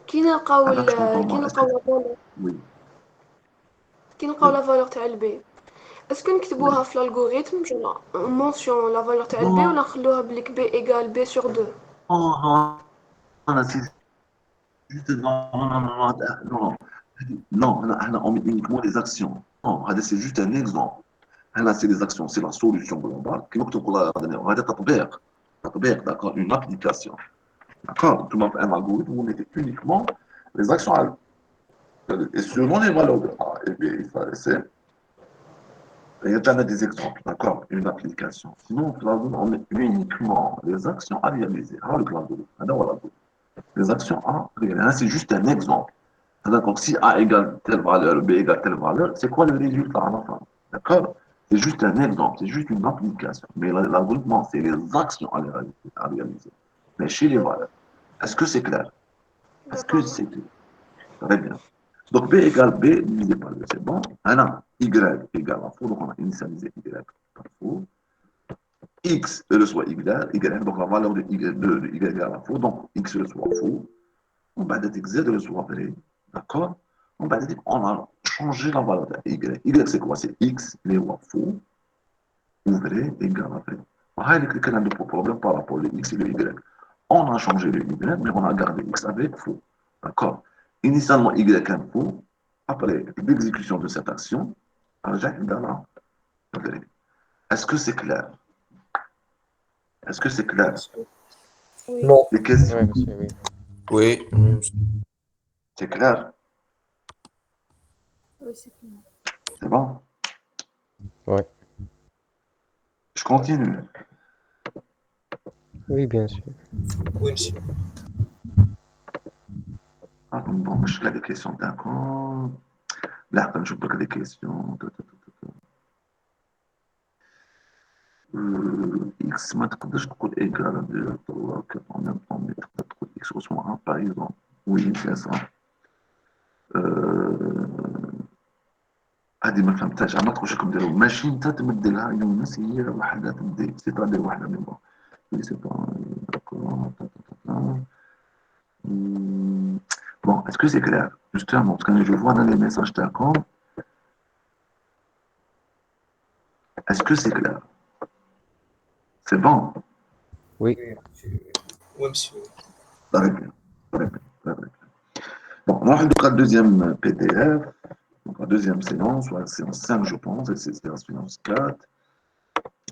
كي نلقاو Avec, je t'entends كي mal. Est-ce que... نلقاو لا فالور Oui. كي نلقاو Oui. لا فالور تاع البي اسكو Oui. نكتبوها في الالغوريثم جونا مونسيون لا فالور تاع البي Non, ولا نخلوها بليك بي ايكال بي سور 2 non, non, c'est juste... Non, non, non, non, non. Non, on met uniquement les actions. Non, c'est juste un exemple. C'est les actions, c'est la solution globale. Qui nous on va dire تطبيق, d'accord, une application. D'accord? Tout le monde fait un algorithme où on mettait uniquement les actions. Et selon les valeurs de A et B, il fallait C, il y a des exemples, d'accord? Une application. Sinon, on met uniquement les actions à réaliser. Alors, les actions à réaliser. C'est juste un exemple. Donc, si A égale telle valeur, B égale telle valeur, c'est quoi le résultat à la fin? D'accord? C'est juste un exemple, c'est juste une application. Mais l'algorithme, c'est les actions à réaliser. Mais chez les valeurs. Est-ce que c'est clair? Est-ce que داكوغ c'est clair? Très bien. Donc B égale B divisé par 2, c'est bon. Alors, Y égale à faux, donc on a initialisé Y par faux. X le soit Y, donc la valeur de Y égale à faux, donc X le soit faux. On va dire que Z soit vrai. D'accord? On va dire qu'on a changé la valeur de Y. Y, c'est quoi? C'est X, les faux, ou vrai, égal à vrai. Il y a quelqu'un de problème par rapport au X et le Y. On a changé le Y, mais on a gardé X avec faux. D'accord? Initialement, Y est faux. Après l'exécution de cette action, Jacques Dana, vrai. Est-ce que c'est clair? Est-ce que c'est clair? Non. Les questions, Ouais, monsieur, oui. Oui. c'est clair? Oui, c'est clair. C'est bon? Ouais. Je continue. Oui, bien sûr. Oui, monsieur. Ah, bon, je fais des questions, d'accord. Là, quand je pose des questions. X ما تقدرش تقول égal à 2 3 4 en même temps mais تقدر تقول X reçoit 1 par exemple. Oui, c'est ça. هذه ما فهمتهاش ما تقولش راكم ديروا ماشي انت تمد لها يونس هي وحده تدي سي با دير وحده من بعد Oui, c'est pas. D'accord. Bon, est-ce que c'est clair? Justement, parce que je vois dans les messages d'accord. Est-ce que c'est clair? C'est bon? Oui. Oui, monsieur. Très bien. Très bien. Très bien. Bon, on va faire le deuxième PDF. Donc, la deuxième séance, soit la séance 5, je pense, et c'est la séance 4.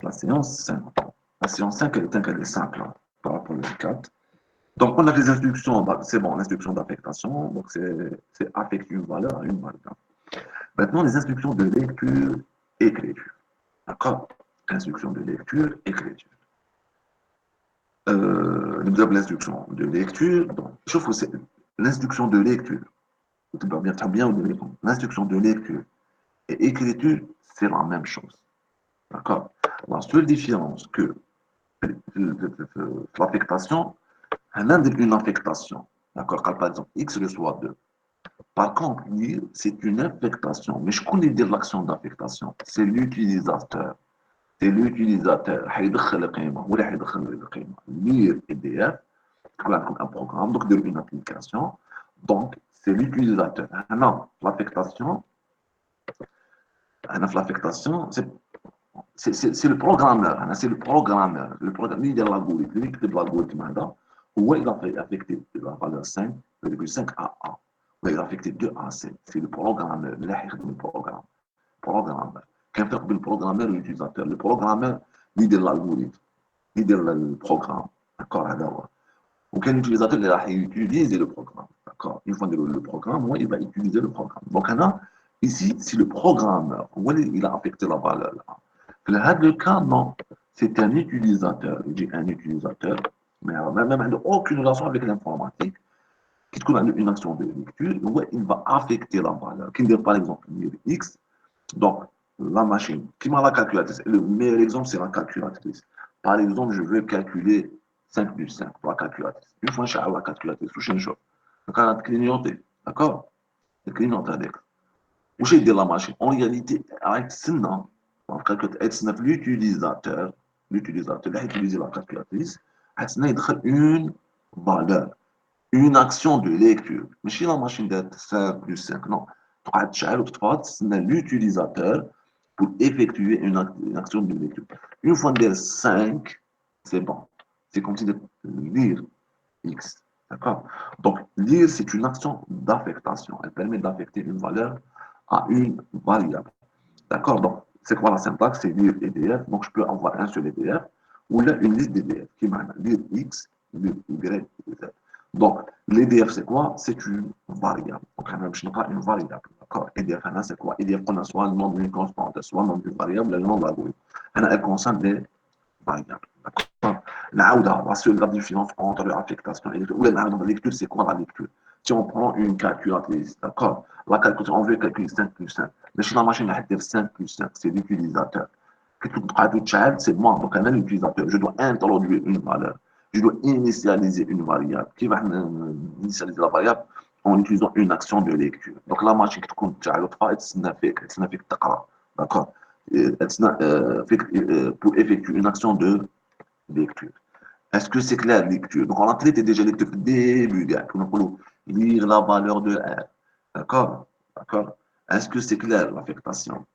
La séance 5. La séance 5, elle est simple hein, par rapport à la 4. Donc, on a les instructions, c'est bon, l'instruction d'affectation, donc c'est affecter une valeur à une valeur. Maintenant, les instructions de lecture, écriture. D'accord? Instruction de lecture, écriture. Nous avons l'instruction de lecture, donc, sauf que c'est l'instruction de lecture. Tu dois bien l'instruction de lecture et écriture, c'est la même chose. D'accord? La seule différence que l'affectation, une affectation. D'accord? Par exemple, X reçoit 2. Par contre, lire, c'est une affectation. Mais je connais dire l'action d'affectation. C'est l'utilisateur. C'est l'utilisateur. Lire PDF, un programme, donc une application. Donc, c'est l'utilisateur. Non, l'affectation, c'est le programmeur. C'est le programmeur. Le programmeur, il y a l'algorithme. Il fait l'algorithme. Il a affecté la valeur 5,5 à A. Il a affecté 2 à C. C'est le programmeur. Le programme. Programmeur. Qu'un fait le programmeur et l'utilisateur. Le programmeur, il y a l'algorithme. Il y a le programme. D'accord? Donc, un utilisateur, il va utiliser le programme. D'accord? Une fois le programme, il va utiliser le programme. Donc, ici, c'est le programmeur. Il a affecté la valeur. Dans le cas, non. C'est un utilisateur. Je dis un utilisateur, mais même il n'a aucune relation avec l'informatique. Qui trouve une action de lecture, il va affecter la valeur. Qui dit par exemple X, donc la machine, qui m'a la calculatrice. Le meilleur exemple, c'est la calculatrice. Par exemple, je veux calculer 5 plus 5 pour la calculatrice. Une fois que j'ai la calculatrice, je change. Donc, on a clignoté. D'accord? Le clignoté avec. Où j'ai dit la machine. En réalité, avec sinon, l'utilisateur, il a utilisé la calculatrice, il a une valeur, une action de lecture. Mais si la machine d'être 5 plus 5, non. C'est l'utilisateur pour effectuer une action de lecture. Une fois de 5, c'est bon. C'est comme si de lire X. D'accord? Donc, lire, c'est une action d'affectation. Elle permet d'affecter une valeur à une variable. D'accord? Donc, c'est quoi la syntaxe? C'est lire EDF. Donc, je peux avoir un seul EDF ou là, une liste d'EDF qui m'a lire X, lire Y, Z. Donc, l'EDF, c'est quoi? C'est une variable. Donc, je n'ai pas une variable. D'accord? EDF, c'est quoi? EDF, on a soit le nom d'une constante, soit le nom d'une variable, le nom de l'algorithme. Elle concerne des variables. D'accord? La seule différence entre l'affectation et la lecture, c'est quoi la lecture? Si on prend une calculatrice, d'accord? La calculatrice, on veut calculer 5 plus 5. Mais si la machine a 5 plus 5, c'est l'utilisateur. C'est moi, donc un utilisateur. Je dois introduire une valeur. Je dois initialiser une variable. Qui va initialiser la variable en utilisant une action de lecture. Donc la machine qui compte, d'accord? Pour effectuer une action de lecture. Est-ce que c'est clair, lecture? Donc, on a traité déjà lecture début, lire la valeur de R. D'accord? D'accord? Est-ce que c'est clair l'affectation?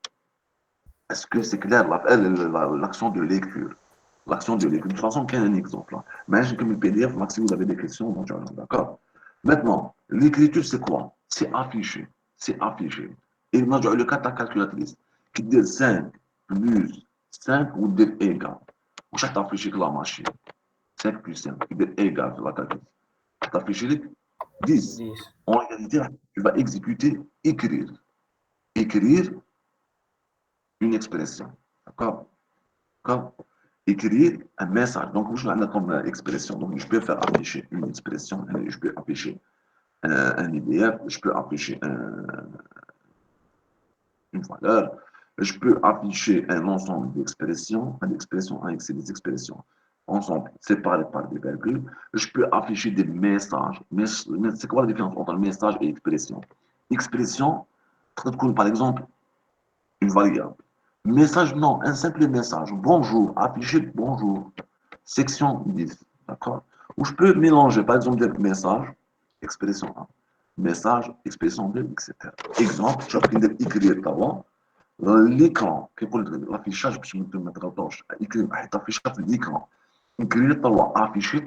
Est-ce que c'est clair l'action de lecture? L'action de lecture. De toute façon, quel est un exemple là? Imagine comme le PDF, là, si vous avez des questions, donc, d'accord? Maintenant, l'écriture, c'est quoi? C'est affiché. C'est affiché. Et moi, le cas de ta calculatrice, qui dit 5 plus 5 ou dit égal. Ou chaque affiché que la machine. 5 plus 5, qui dit égal sur la calculatrice. Tu affiché 10. 10. En réalité, tu vas exécuter écrire. Écrire une expression. D'accord? D'accord? Écrire un message. Donc, je l'ai comme expression. Donc, je peux faire afficher une expression, je peux afficher un IDF, je peux afficher une valeur, je peux afficher un ensemble d'expressions, avec des expressions ensemble séparées par des virgules. Je peux afficher des messages. Mais c'est quoi la différence entre message et expression? Expression, par exemple, une variable. Message, non, un simple message. Bonjour, afficher bonjour. Section 10, d'accord? Ou je peux mélanger, par exemple, des messages, expression 1, message, expression 2, etc. Exemple, je vais écrire d'abord l'écran, l'affichage, je vais mettre la touche, écrire l'affichage de l'écran. Écrire d'abord, afficher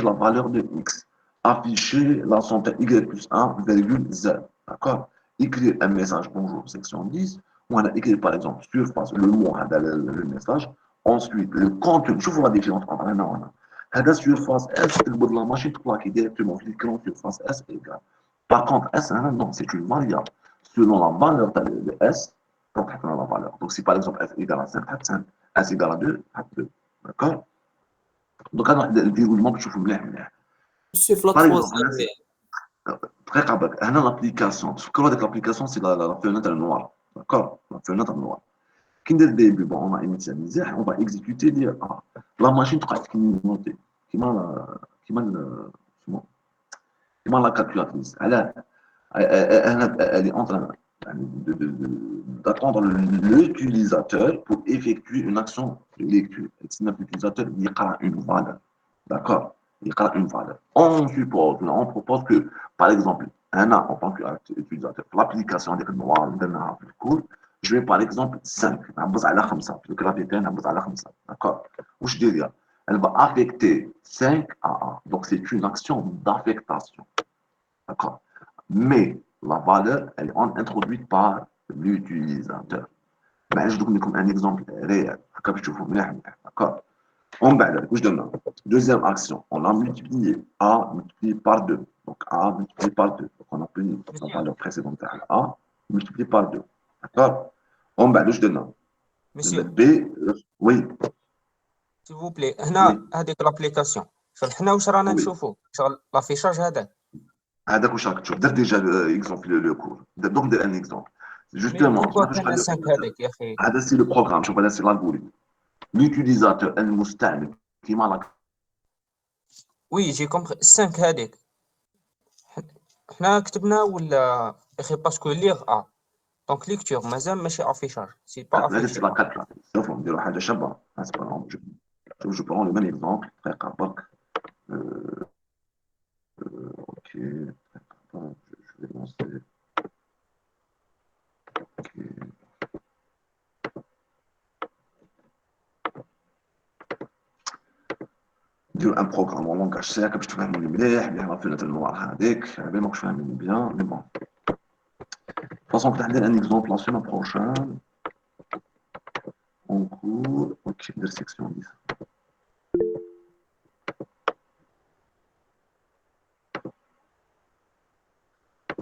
la valeur de x, afficher la santé y plus 1, virgule z, d'accord? Écrire un message, bonjour, section 10, on a écrit par exemple surface, le mot, le message, ensuite le contenu, je vous la différence entre un et un. هذا surface S, la machine qui directement sur l'écran surface S égale. Par contre, S, non, c'est une variable. Selon la valeur de S, donc la valeur. Donc si par exemple S égale à 5, S égale à 2, 2. D'accord? Donc هذا le déroulement que je vous mets. Monsieur Flat Par exemple, troisième. هنا l'application. L'application, c'est la fenêtre noire. D'accord? La fenêtre noire. Qui dès le début, bon, on a initialisé, on va exécuter dire ah, la machine qui monte, qui m'a la calculatrice. Elle est en train d'attendre l'utilisateur pour effectuer une action de lecture. L'utilisateur il a une valeur. D'accord? Il a une valeur. On suppose, on propose que, par exemple, en tant qu'utilisateur, l'application avec le noir, le cours, je vais par exemple 5. Le graphique, d'accord? Où je dis, elle va affecter 5 à 1. Donc, c'est une action d'affectation. D'accord? Mais la valeur, elle est introduite par l'utilisateur. Ben, je donne comme un exemple réel. D'accord? On va je donne. Deuxième action, on a multiplié A multiplié par 2. Donc A multiplié par 2. Donc on a pris la valeur précédente à A multiplié par 2. D'accord? On va je donne. Monsieur, B, oui. s'il vous plaît, هنا هذيك l'application شرحنا واش رانا نشوفوا l'affichage هذا. هذاك واش راك تشوف درت ديجا اكزومبل لو كور دونك دير ان اكزومبل جوستومون كان 5 هذاك يا اخي. هذا سي لو بروغرام شوف هذا سي l'algorithme l'utilisateur المستعمل كيما راك وي جي كومبري 5 هذيك حنا كتبنا ولا اخي باسكو ليغ ا دونك ليكتور مازال ماشي افيشاج سي با هذا سي افيشاج. لا كالكولاتريس شوفوا نديروا حاجه شابه شوف جو برون لو ميم اكزومبل دقيقه برك اوكي je vais lancer ok ندير ان بروغرام اون لونغاج سي باش تفهموني مليح بلا ما فهمت النوار هذيك على ما كنتش فاهميني بيان مي بون فاصون كنت ندير ان اكزومبل لا سيمين بروشان اون كور اوكي ندير سيكسيون 10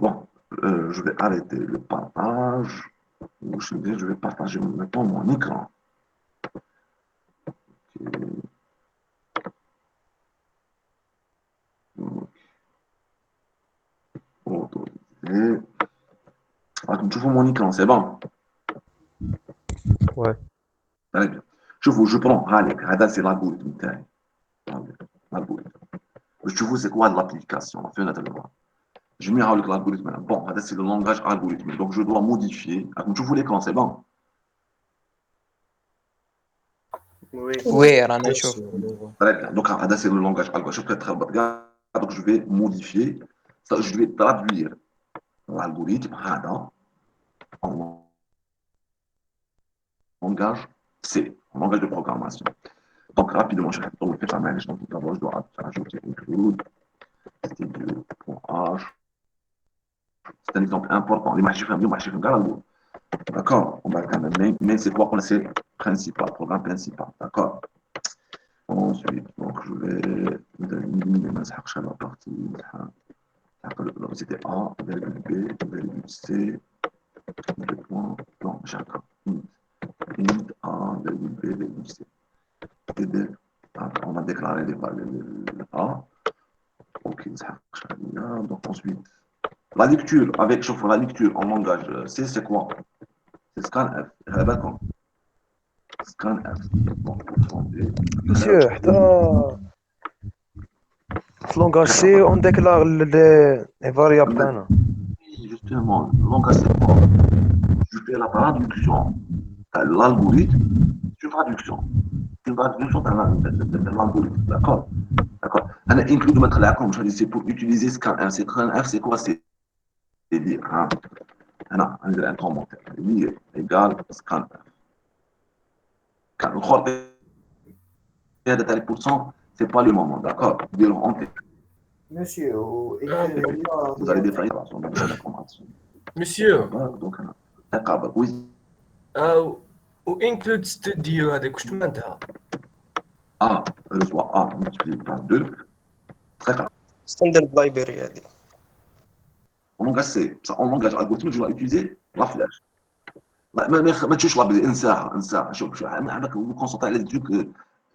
Bon, je vais arrêter le partage. Je vais partager maintenant mon écran. Autoriser. Comme tu vois mon écran, c'est bon? Ouais. Très bien. Je prends, allez, c'est l'algorithme. L'algorithme. Je vois c'est quoi l'application, la fenêtre noire. Je mets avec l'algorithme. Bon, c'est le langage algorithmique. Donc, je dois modifier. Comme tu vois l'écran, c'est bon? Oui. وي رانا نشوف. Très bien. Donc, c'est le langage algorithmique. Je peux très bien. Donc, je vais modifier, ça, je vais traduire l'algorithme en langage C, en langage de programmation. Donc, rapidement, je vais faire ça. Donc, d'abord, je dois ajouter include std.h. C'est un exemple important. Les machines, d'accord? On va quand même, mais c'est quoi qu'on sait principal, programme principal, d'accord? Ensuite, donc, je vais la partie, c'était A, virgule B, virgule C, deux points, non, chacun. Int A, virgule B, virgule C. On a déclaré les A. Ok, donc ensuite, la lecture, avec la lecture en langage C, c'est quoi? C'est scanf. D'accord. Scanf. Monsieur, في لونغاج سي اون ديكلار لي فاريابل تاعنا. Justement, le langage c'est quoi? Je fais la traduction. L'algorithme, c'est une traduction. C'est une traduction de l'algorithme. D'accord? D'accord. Un include mettre la com, c'est pour utiliser scanf. Scanf, c'est quoi? C'est dire, un commentaire. Lire égale scanf. Quand de tel pourcent, c'est pas le moment, d'accord? Dire en tête. Monsieur, Vous allez détailler son information. monsieur, Donc, d'accord, oui. و include studio هذاك واش معناتها؟ A reçoit A multiplié par 2. Très bien. ستاندرد لايبرري هذه. En langage C, en langage algorithmique, je dois utiliser la flèche. ما تشوفش انساها شوف عندك كونسونطري على التروك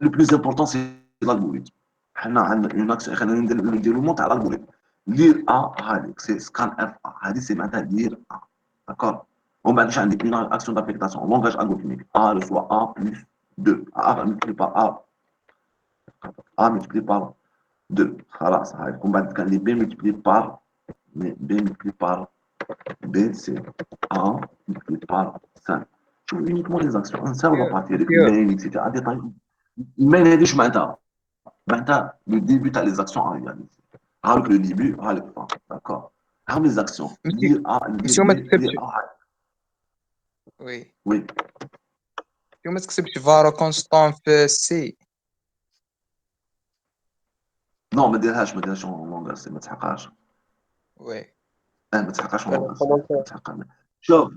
لو بلوز امبورطون سي l'algorithme. حنا عندنا اون اكس خلينا نديرو مون تاع الالغوريثم. لير ا هذيك سي سكان اف ا هذه سي معناتها لير ا داكور. ومن بعد عندي اون اكسيون دابليكاسيون لونغاج الغوريثميك ا ريسوا ا بلس 2 ا ملتبلي بار ا ملتبلي بار 2 خلاص هاي. ومن بعد كان لي بي ملتبلي بار بي ملتبلي بار B, c'est A multiplié par 5. Je veux uniquement les actions. Ça, on va partir avec le mail, etc. Détail. Mais le début, tu as les actions à réaliser. Avec le début, avec le fin. D'accord. Avec les actions. Lire A, lire A. وي Oui. ما تكتبش فارو كونستون في سي. Non, ما ديرهاش en langage. ما تحققهاش. وي ما تحققهاش en langage. ما تحققهاش. شوف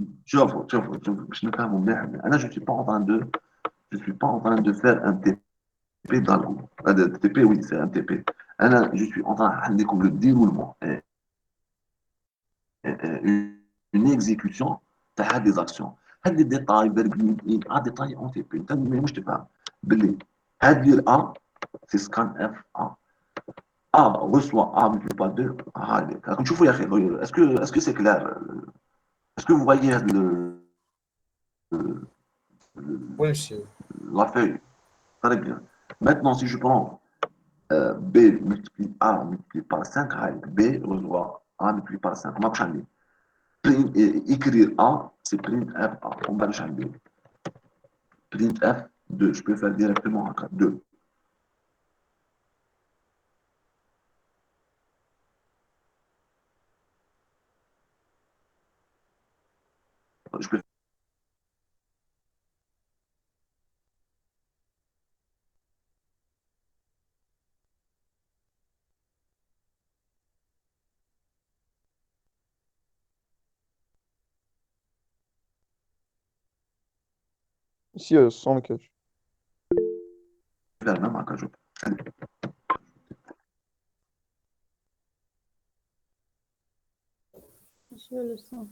باش نفهموا مليح. انا je suis pas en train de faire un TP d'algo. TP, oui, c'est un TP. Je suis en train de dire le déroulement, une exécution des actions. Des détails, des détails en TP. Mais je te parle. Dire A, c'est scan F A. A reçoit A multiplié par 2. Comme tu vois, est-ce que c'est clair? Est-ce que vous voyez Oui, monsieur. la feuille? Très bien. Maintenant, si je prends B multiplié A multiplié par 5, B reçoit A multiplié par 5. On va changer. Écrire A, c'est print F A. On va changer. Print F 2. Je peux faire directement à 2. Je peux Monsieur, sans le cache. faire même à 4. Monsieur le sang.